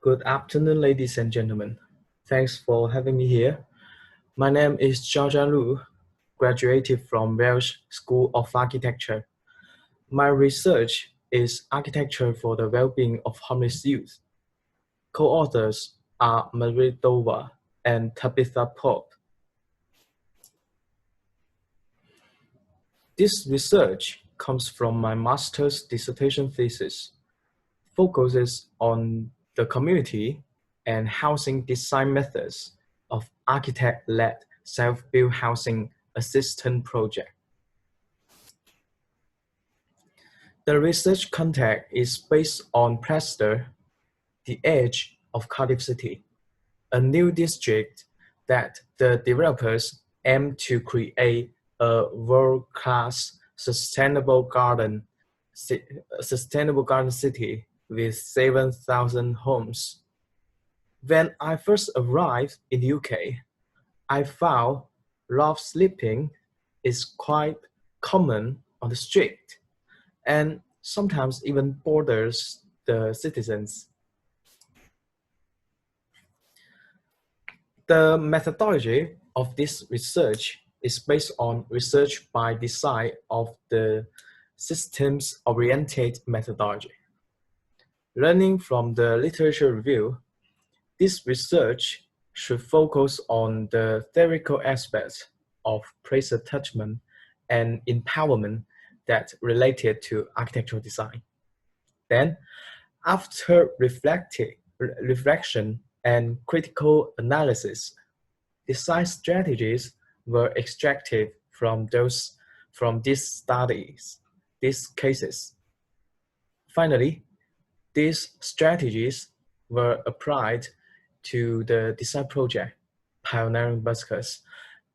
Good afternoon, ladies and gentlemen. Thanks for having me here. My name is Zhaozhan Lu, graduated from Welsh School of Architecture. My research is architecture for the well-being of homeless youth. Co-authors are Rowan and Tabitha. This research comes from my master's dissertation thesis, focuses on the community and housing design methods of architect-led self-built housing assistance project. The research context is based on Preston, the edge of Cardiff City, a new district that the developers aim to create a world-class sustainable garden city with 7,000 homes. When I first arrived in the UK, I found rough sleeping is quite common on the street and sometimes even borders the citizens. The methodology of this research is based on research by design of the systems-oriented methodology. Learning from the literature review, this research should focus on the theoretical aspects of place attachment and empowerment that related to architectural design. Then, after reflection and critical analysis, design strategies were extracted from these cases. Finally, these strategies were applied to the design project, Pioneering Buskers,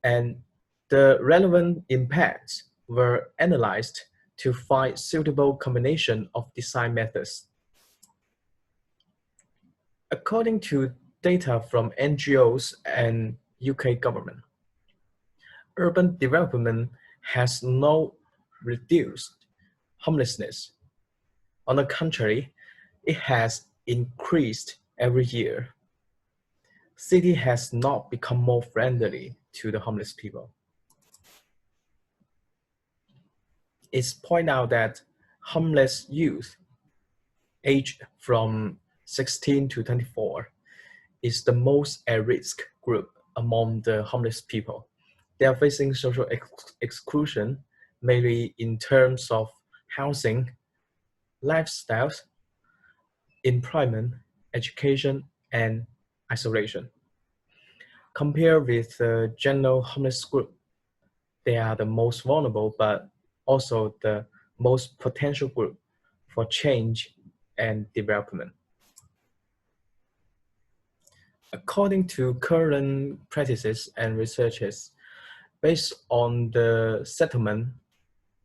and the relevant impacts were analyzed to find suitable combination of design methods. According to data from NGOs and UK government, urban development has not reduced homelessness. On the contrary, it has increased every year. City has not become more friendly to the homeless people. It's pointed out that homeless youth aged from 16 to 24 is the most at-risk group among the homeless people. They are facing social exclusion, mainly in terms of housing, lifestyles, employment, education, and isolation. Compared with the general homeless group, they are the most vulnerable, but also the most potential group for change and development. According to current practices and researches, based on the settlement,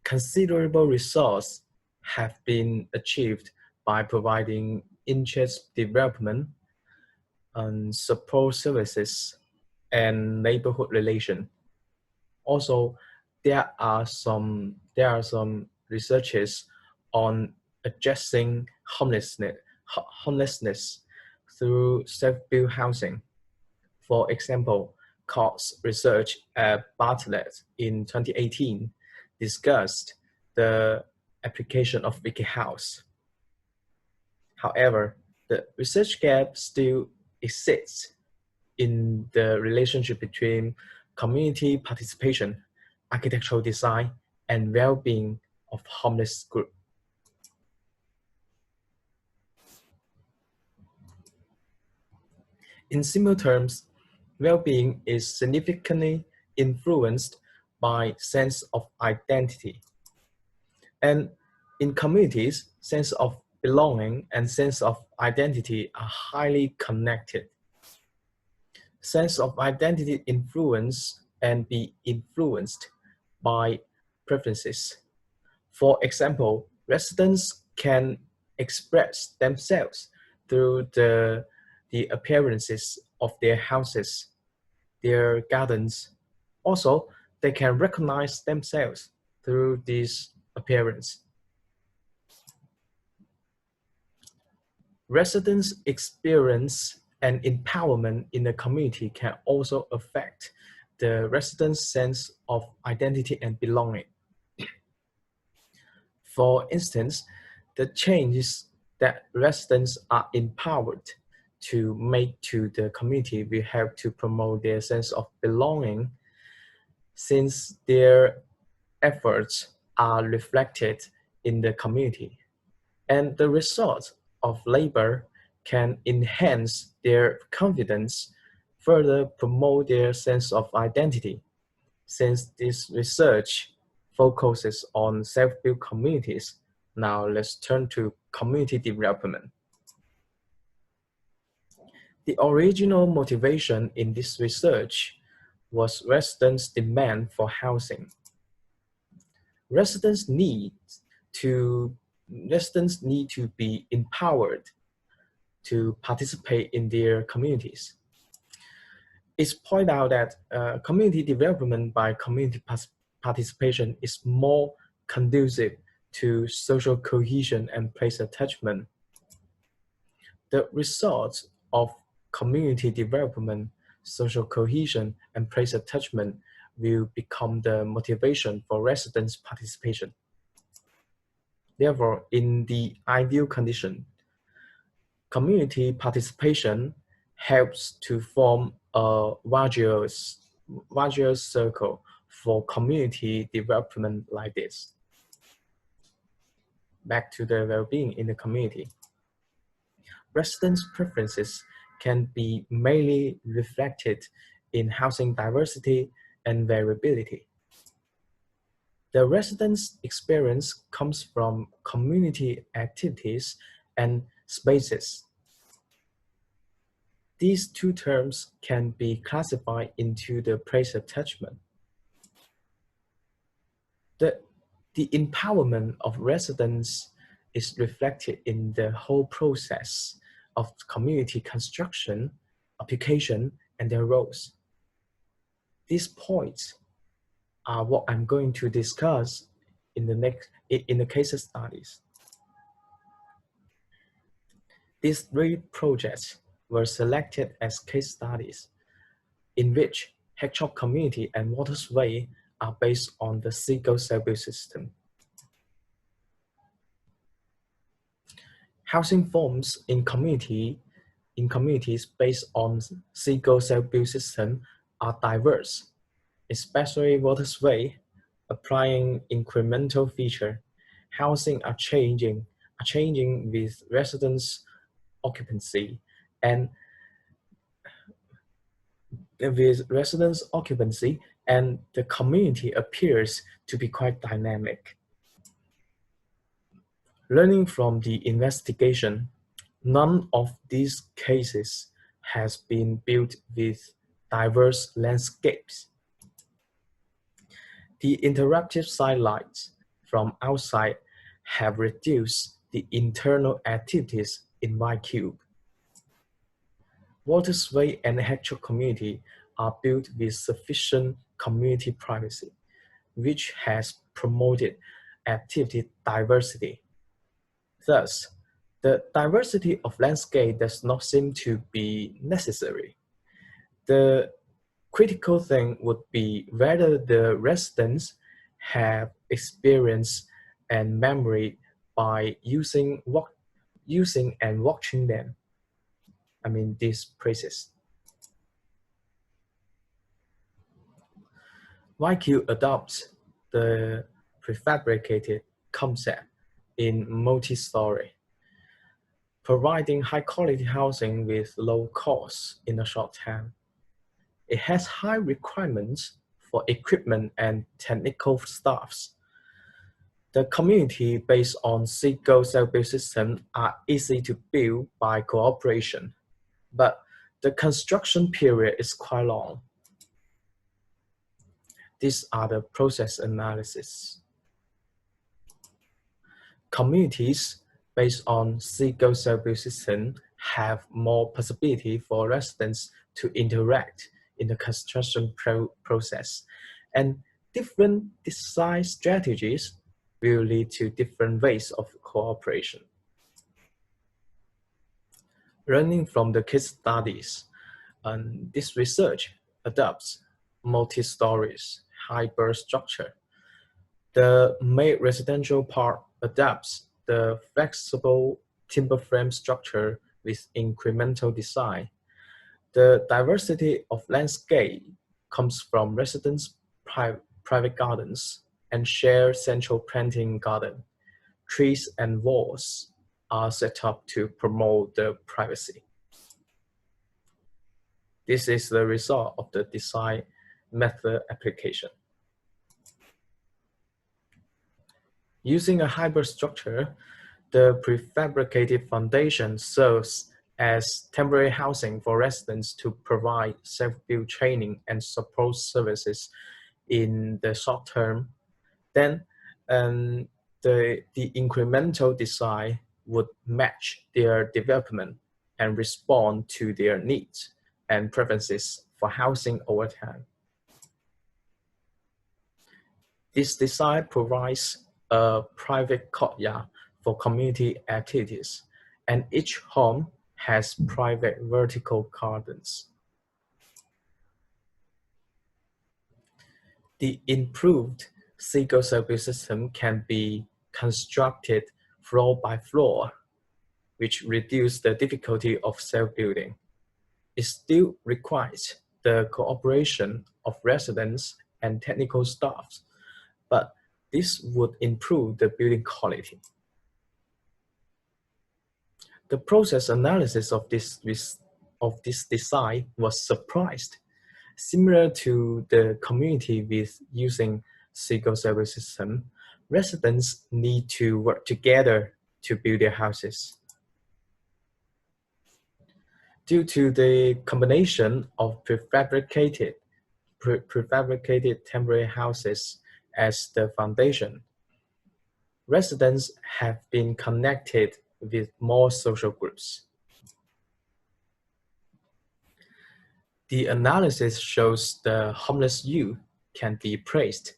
considerable results have been achieved by providing interest development and support services and neighborhood relation. Also, there are some researches on addressing homelessness through self-built housing. For example, Cox research at Bartlett in 2018 discussed the application of Wiki House. However, the research gap still exists in the relationship between community participation, architectural design, and well-being of homeless group. In simple terms, well-being is significantly influenced by sense of identity. And in communities, sense of belonging and sense of identity are highly connected. Sense of identity influence and be influenced by preferences. For example, residents can express themselves through the appearances of their houses, their gardens. Also, they can recognize themselves through this appearance. Residents' experience and empowerment in the community can also affect the residents' sense of identity and belonging. For instance, the changes that residents are empowered to make to the community will help to promote their sense of belonging, since their efforts are reflected in the community. And the result of labor can enhance their confidence, further promote their sense of identity. Since this research focuses on self-built communities, now let's turn to community development. The original motivation in this research was residents' demand for housing. Residents need to residents need to be empowered to participate in their communities. It's pointed out that community development by community participation is more conducive to social cohesion and place attachment. The results of community development, social cohesion, and place attachment will become the motivation for residents' participation. Therefore, in the ideal condition, community participation helps to form a larger circle for community development like this. Back to the well-being in the community. Residents' preferences can be mainly reflected in housing diversity and variability. The residents' experience comes from community activities and spaces. These two terms can be classified into the place attachment. The empowerment of residents is reflected in the whole process of community construction, application, and their roles. These points are what I'm going to discuss in the case studies. These 3 projects were selected as case studies in which Hedgehog community and Watersway are based on the Seagull self-built system. Housing forms in communities based on Seagull self-built system are diverse, especially Watersway, applying incremental feature. Housing are changing with residents' occupancy, and the community appears to be quite dynamic. Learning from the investigation, none of these cases has been built with diverse landscapes. The interactive sidelights from outside have reduced the internal activities in Y-cube. Watersway and Hedgehog community are built with sufficient community privacy, which has promoted activity diversity. Thus, the diversity of landscape does not seem to be necessary. The critical thing would be whether the residents have experience and memory by using and watching them. These places. YQ adopts the prefabricated concept in multi-story, providing high-quality housing with low costs in a short time. It has high requirements for equipment and technical staffs. The community based on Seagull self-built system are easy to build by cooperation, but the construction period is quite long. These are the process analysis. Communities based on Seagull self-built system have more possibility for residents to interact in the construction process, and different design strategies will lead to different ways of cooperation. Learning from the case studies, this research adopts multi-stories hybrid structure. The MAAD residential part adapts the flexible timber frame structure with incremental design. The diversity of landscape comes from residents' private gardens and shared central planting garden. Trees and walls are set up to promote the privacy. This is the result of the design method application. Using a hybrid structure, the prefabricated foundation serves as temporary housing for residents to provide self-built training and support services in the short term. Then the incremental design would match their development and respond to their needs and preferences for housing over time. This design provides a private courtyard for community activities, and each home has private vertical gardens. The improved single service system can be constructed floor by floor, which reduces the difficulty of self-building. It still requires the cooperation of residents and technical staff, but this would improve the building quality. The process analysis of this design was surprised. Similar to the community with using single service system, residents need to work together to build their houses. Due to the combination of prefabricated temporary houses as the foundation, residents have been connected with more social groups. The analysis shows the homeless youth can be placed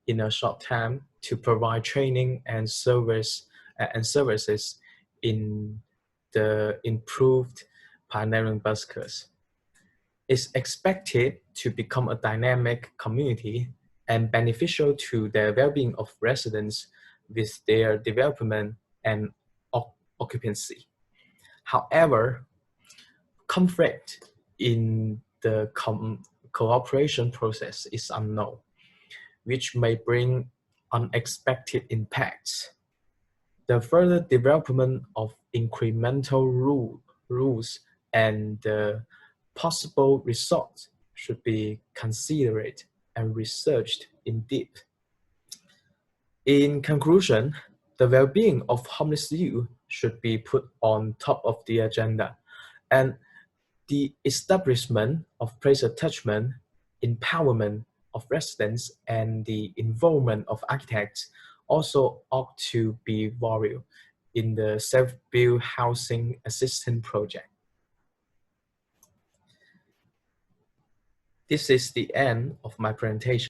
in a short time to provide training and services in the improved pioneering buskers. It's expected to become a dynamic community and beneficial to the well-being of residents with their development and occupancy. However, conflict in the cooperation process is unknown, which may bring unexpected impacts. The further development of incremental rules and the possible results should be considered and researched in depth. In conclusion, the well-being of homeless youth should be put on top of the agenda, and the establishment of place attachment, empowerment of residents, and the involvement of architects also ought to be valued in the self-built housing assistance project. This is the end of my presentation.